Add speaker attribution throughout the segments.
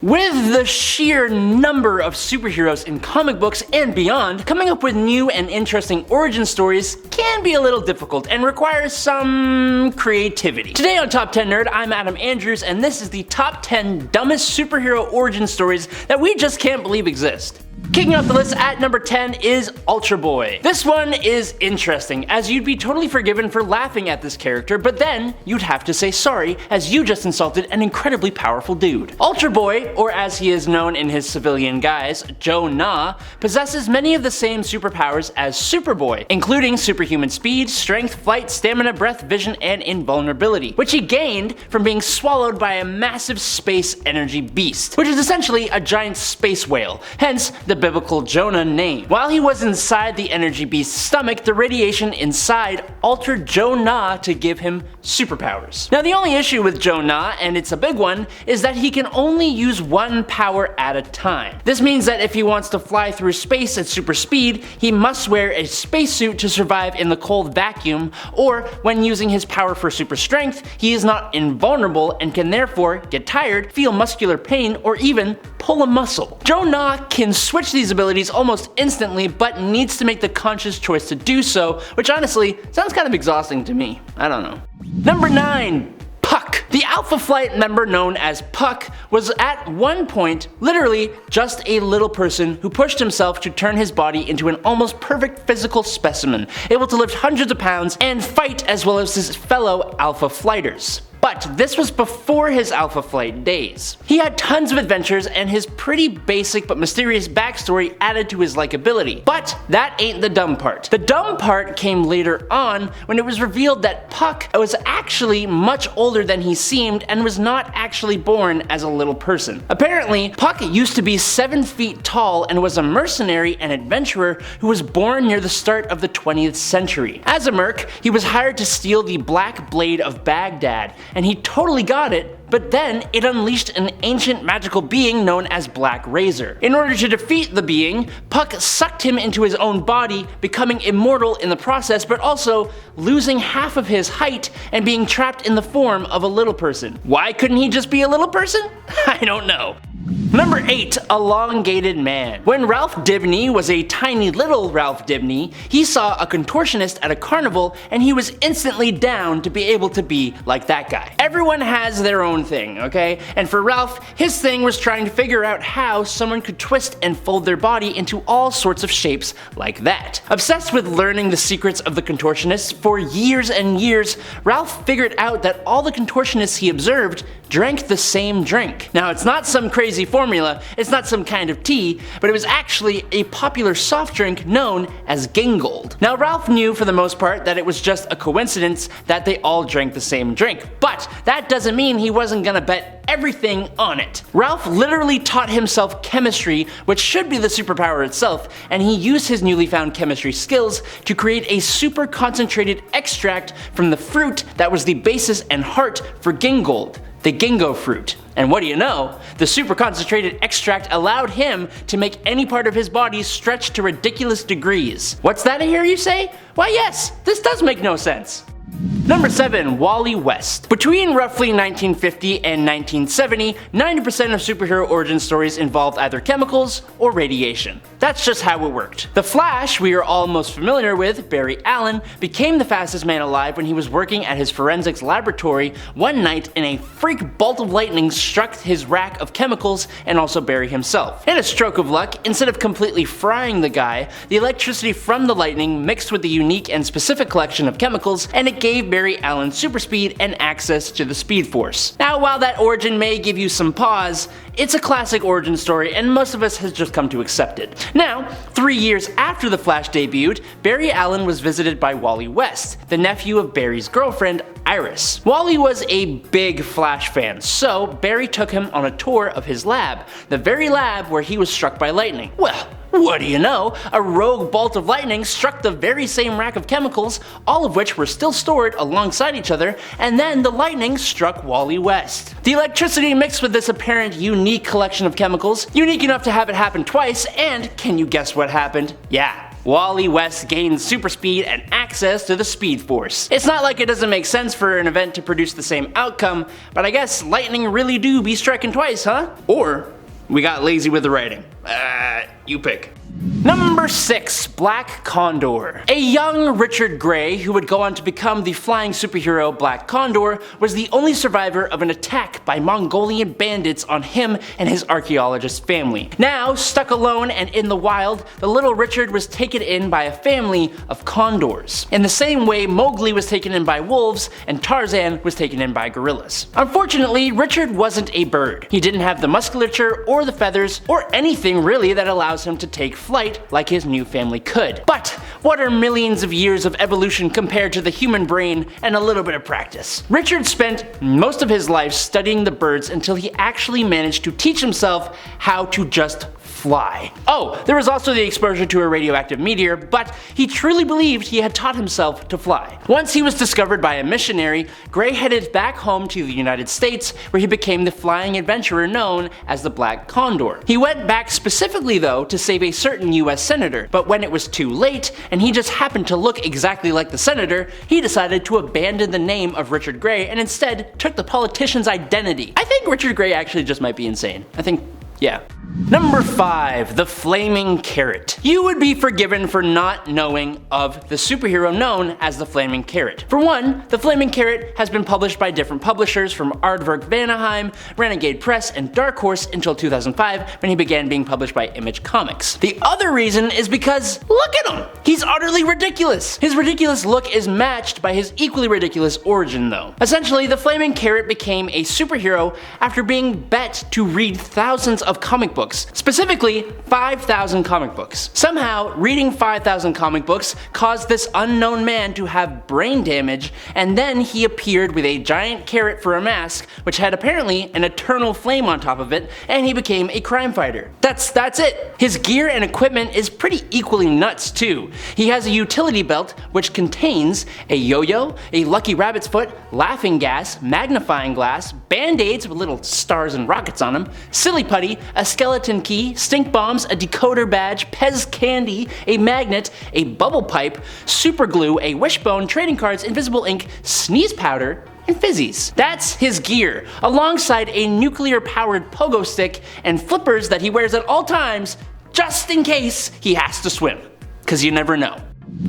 Speaker 1: With the sheer number of superheroes in comic books and beyond, coming up with new and interesting origin stories can be a little difficult and requires some creativity. Today on Top 10 Nerd, I'm Adam Andrews, and this is the top 10 dumbest superhero origin stories that we just can't believe exist. Kicking off the list at number 10 is Ultraboy. This one is interesting, as you'd be totally forgiven for laughing at this character, but then you'd have to say sorry, as you just insulted an incredibly powerful dude. Ultraboy, or as he is known in his civilian guise, Joe Na, possesses many of the same superpowers as Superboy, including superhuman speed, strength, flight, stamina, breath, vision, and invulnerability, which he gained from being swallowed by a massive space energy beast, which is essentially a giant space whale, hence the biblical Jonah name. While he was inside the energy beast's stomach, the radiation inside altered Joe Na to give him superpowers. Now the only issue with Joe Na, and it's a big one, is that he can only use one power at a time. This means that if he wants to fly through space at super speed, he must wear a spacesuit to survive in the cold vacuum, or when using his power for super strength, he is not invulnerable and can therefore get tired, feel muscular pain, or even pull a muscle. Joe Na can switch these abilities almost instantly, but needs to make the conscious choice to do so, which honestly sounds kind of exhausting to me. I don't know. Number 9. Puck. The Alpha Flight member known as Puck was at one point literally just a little person who pushed himself to turn his body into an almost perfect physical specimen, able to lift hundreds of pounds and fight as well as his fellow Alpha Flighters. But this was before his Alpha Flight days. He had tons of adventures and his pretty basic but mysterious backstory added to his likability. But that ain't the dumb part. The dumb part came later on when it was revealed that Puck was actually much older than he seemed and was not actually born as a little person. Apparently, Puck used to be 7 feet tall and was a mercenary and adventurer who was born near the start of the 20th century. As a merc, he was hired to steal the Black Blade of Baghdad, and he totally got it, but then it unleashed an ancient magical being known as Black Razor. In order to defeat the being, Puck sucked him into his own body, becoming immortal in the process, but also losing half of his height and being trapped in the form of a little person. Why couldn't he just be a little person? I don't know. Number 8. Elongated Man. When Ralph Dibny was a tiny little Ralph Dibny, he saw a contortionist at a carnival and he was instantly down to be able to be like that guy. Everyone has their own thing, okay? And for Ralph, his thing was trying to figure out how someone could twist and fold their body into all sorts of shapes like that. Obsessed with learning the secrets of the contortionists for years and years, Ralph figured out that all the contortionists he observed drank the same drink. Now it's not some crazy formula, it's not some kind of tea, but it was actually a popular soft drink known as Gingold. Now Ralph knew for the most part that it was just a coincidence that they all drank the same drink, but that doesn't mean he wasn't gonna bet everything on it. Ralph literally taught himself chemistry, which should be the superpower itself, and he used his newly found chemistry skills to create a super concentrated extract from the fruit that was the basis and heart for Gingold, the Gingo fruit. And what do you know? The super concentrated extract allowed him to make any part of his body stretch to ridiculous degrees. What's that I hear you say? Why yes, this does make no sense. Number 7. Wally West. Between roughly 1950 and 1970, 90% of superhero origin stories involved either chemicals or radiation. That's just how it worked. The Flash, we are all most familiar with, Barry Allen, became the fastest man alive when he was working at his forensics laboratory one night and a freak bolt of lightning struck his rack of chemicals and also Barry himself. In a stroke of luck, instead of completely frying the guy, the electricity from the lightning mixed with the unique and specific collection of chemicals and it gave Barry Allen super speed and access to the Speed Force. Now while that origin may give you some pause, it's a classic origin story and most of us has just come to accept it. Now, 3 years after the Flash debuted, Barry Allen was visited by Wally West, the nephew of Barry's girlfriend, Iris. Wally was a big Flash fan, so Barry took him on a tour of his lab, the very lab where he was struck by lightning. Well, what do you know? A rogue bolt of lightning struck the very same rack of chemicals, all of which were still stored alongside each other, and then the lightning struck Wally West. The electricity mixed with this apparent unique collection of chemicals, unique enough to have it happen twice, and can you guess what happened? Yeah, Wally West gains super speed and access to the Speed Force. It's not like it doesn't make sense for an event to produce the same outcome, but I guess lightning really do be striking twice, huh? Or we got lazy with the writing. You pick. Number 6. Black Condor. A young Richard Gray, who would go on to become the flying superhero Black Condor, was the only survivor of an attack by Mongolian bandits on him and his archaeologist family. Now, stuck alone and in the wild, the little Richard was taken in by a family of condors, in the same way Mowgli was taken in by wolves and Tarzan was taken in by gorillas. Unfortunately, Richard wasn't a bird. He didn't have the musculature or the feathers or anything really that allows him to take flight like his new family could. But what are millions of years of evolution compared to the human brain and a little bit of practice? Richard spent most of his life studying the birds until he actually managed to teach himself how to just fly. Oh, there was also the exposure to a radioactive meteor, but he truly believed he had taught himself to fly. Once he was discovered by a missionary, Gray headed back home to the United States, where he became the flying adventurer known as the Black Condor. He went back specifically though to save a certain US senator, but when it was too late and he just happened to look exactly like the senator, he decided to abandon the name of Richard Gray and instead took the politician's identity. I think Richard Gray actually just might be insane. Yeah. Number 5. The Flaming Carrot. You would be forgiven for not knowing of the superhero known as the Flaming Carrot. For one, the Flaming Carrot has been published by different publishers from Aardvark Vanaheim, Renegade Press, and Dark Horse until 2005 when he began being published by Image Comics. The other reason is because, look at him! He's utterly ridiculous! His ridiculous look is matched by his equally ridiculous origin though. Essentially, the Flaming Carrot became a superhero after being bet to read thousands of comic books, specifically 5,000 comic books. Somehow, reading 5,000 comic books caused this unknown man to have brain damage, and then he appeared with a giant carrot for a mask, which had apparently an eternal flame on top of it, and he became a crime fighter. That's it. His gear and equipment is pretty equally nuts too. He has a utility belt which contains a yo-yo, a lucky rabbit's foot, laughing gas, magnifying glass, band-aids with little stars and rockets on them, silly putty, a skeleton key, stink bombs, a decoder badge, Pez candy, a magnet, a bubble pipe, super glue, a wishbone, trading cards, invisible ink, sneeze powder, and fizzies. That's his gear, alongside a nuclear-powered pogo stick and flippers that he wears at all times, just in case he has to swim. 'Cause you never know.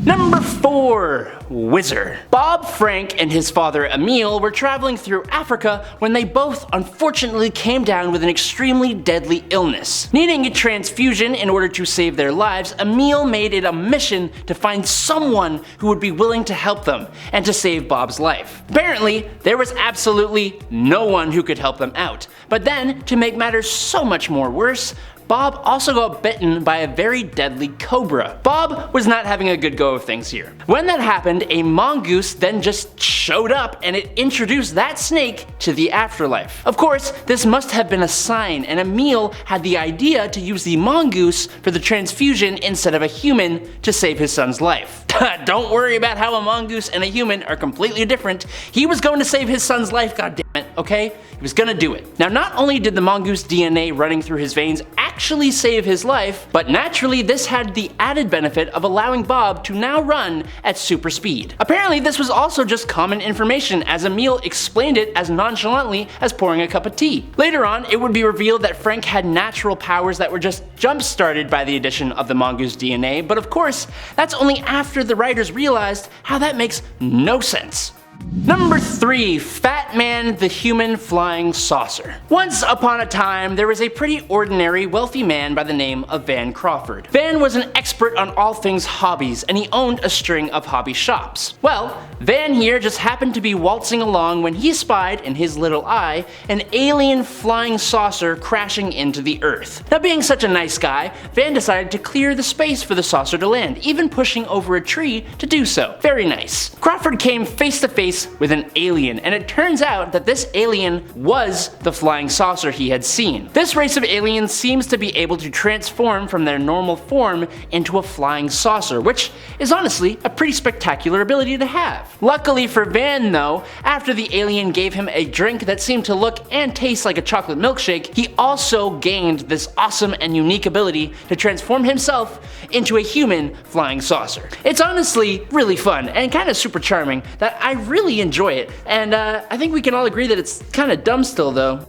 Speaker 1: Number 4. Whizzer. Bob Frank and his father Emil were traveling through Africa when they both unfortunately came down with an extremely deadly illness. Needing a transfusion in order to save their lives, Emil made it a mission to find someone who would be willing to help them and to save Bob's life. Apparently, there was absolutely no one who could help them out. But then, to make matters so much more worse, Bob also got bitten by a very deadly cobra. Bob was not having a good go of things here. When that happened, a mongoose then just showed up and it introduced that snake to the afterlife. Of course, this must have been a sign, and Emil had the idea to use the mongoose for the transfusion instead of a human to save his son's life. Don't worry about how a mongoose and a human are completely different. He was going to save his son's life, goddammit, okay? He was gonna do it. Now, not only did the mongoose DNA running through his veins actually save his life, but naturally this had the added benefit of allowing Bob to now run at super speed. Apparently this was also just common information, as Emil explained it as nonchalantly as pouring a cup of tea. Later on, it would be revealed that Frank had natural powers that were just jump-started by the addition of the mongoose DNA, but of course, that's only after the writers realized how that makes no sense. Number 3. Fat Man the Human Flying Saucer. Once upon a time, there was a pretty ordinary, wealthy man by the name of Van Crawford. Van was an expert on all things hobbies, and he owned a string of hobby shops. Well, Van here just happened to be waltzing along when he spied, in his little eye, an alien flying saucer crashing into the Earth. Now, being such a nice guy, Van decided to clear the space for the saucer to land, even pushing over a tree to do so. Very nice. Crawford came face to face face with an alien, and it turns out that this alien was the flying saucer he had seen. This race of aliens seems to be able to transform from their normal form into a flying saucer, which is honestly a pretty spectacular ability to have. Luckily for Van though, after the alien gave him a drink that seemed to look and taste like a chocolate milkshake, he also gained this awesome and unique ability to transform himself into a human flying saucer. It's honestly really fun and kind of super charming that I really enjoy it, and I think we can all agree that it's kind of dumb still though.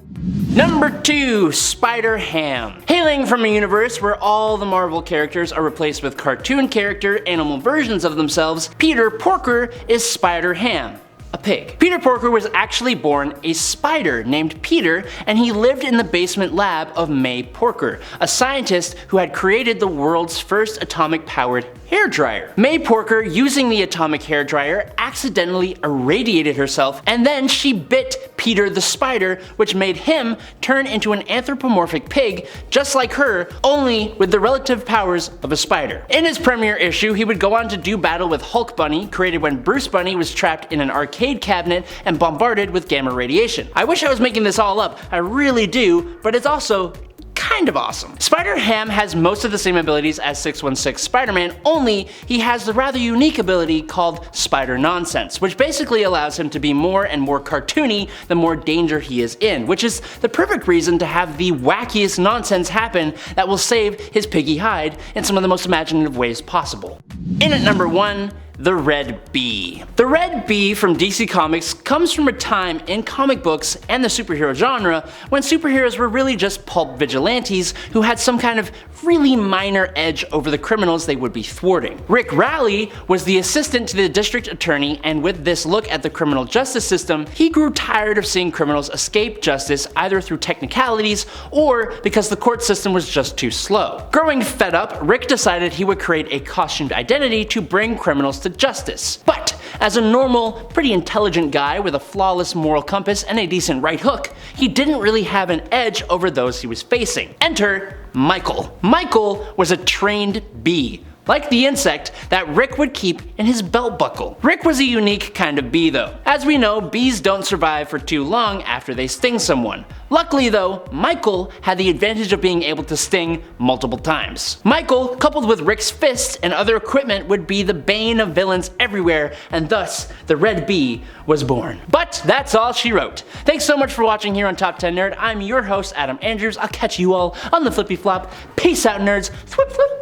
Speaker 1: Number 2, SpiderHam. Hailing from a universe where all the Marvel characters are replaced with cartoon character animal versions of themselves, Peter Porker is SpiderHam, a pig. Peter Porker was actually born a spider named Peter, and he lived in the basement lab of May Porker, a scientist who had created the world's first atomic-powered hairdryer. May Porker, using the atomic hairdryer, accidentally irradiated herself, and then she bit Peter the spider, which made him turn into an anthropomorphic pig just like her, only with the relative powers of a spider. In his premiere issue, he would go on to do battle with Hulk Bunny, created when Bruce Bunny was trapped in an arcade cabinet and bombarded with gamma radiation. I wish I was making this all up, I really do, but it's also kind of awesome. SpiderHam has most of the same abilities as 616 Spider-Man, only he has the rather unique ability called Spider Nonsense, which basically allows him to be more and more cartoony the more danger he is in, which is the perfect reason to have the wackiest nonsense happen that will save his piggy hide in some of the most imaginative ways possible. In at number 1, the Red Bee. The Red Bee from DC Comics comes from a time in comic books and the superhero genre when superheroes were really just pulp vigilantes who had some kind of really minor edge over the criminals they would be thwarting. Rick Raleigh was the assistant to the district attorney, and with this look at the criminal justice system, he grew tired of seeing criminals escape justice either through technicalities or because the court system was just too slow. Growing fed up, Rick decided he would create a costumed identity to bring criminals to justice. But as a normal, pretty intelligent guy with a flawless moral compass and a decent right hook, he didn't really have an edge over those he was facing. Enter Michael. Michael was a trained bee, like the insect that Rick would keep in his belt buckle. Rick was a unique kind of bee though. As we know, bees don't survive for too long after they sting someone. Luckily though, Michael had the advantage of being able to sting multiple times. Michael, coupled with Rick's fists and other equipment, would be the bane of villains everywhere, and thus the Red Bee was born. But that's all she wrote. Thanks so much for watching here on Top 10 Nerd. I'm your host, Adam Andrews. I'll catch you all on the flippy flop. Peace out, nerds. Flip flip.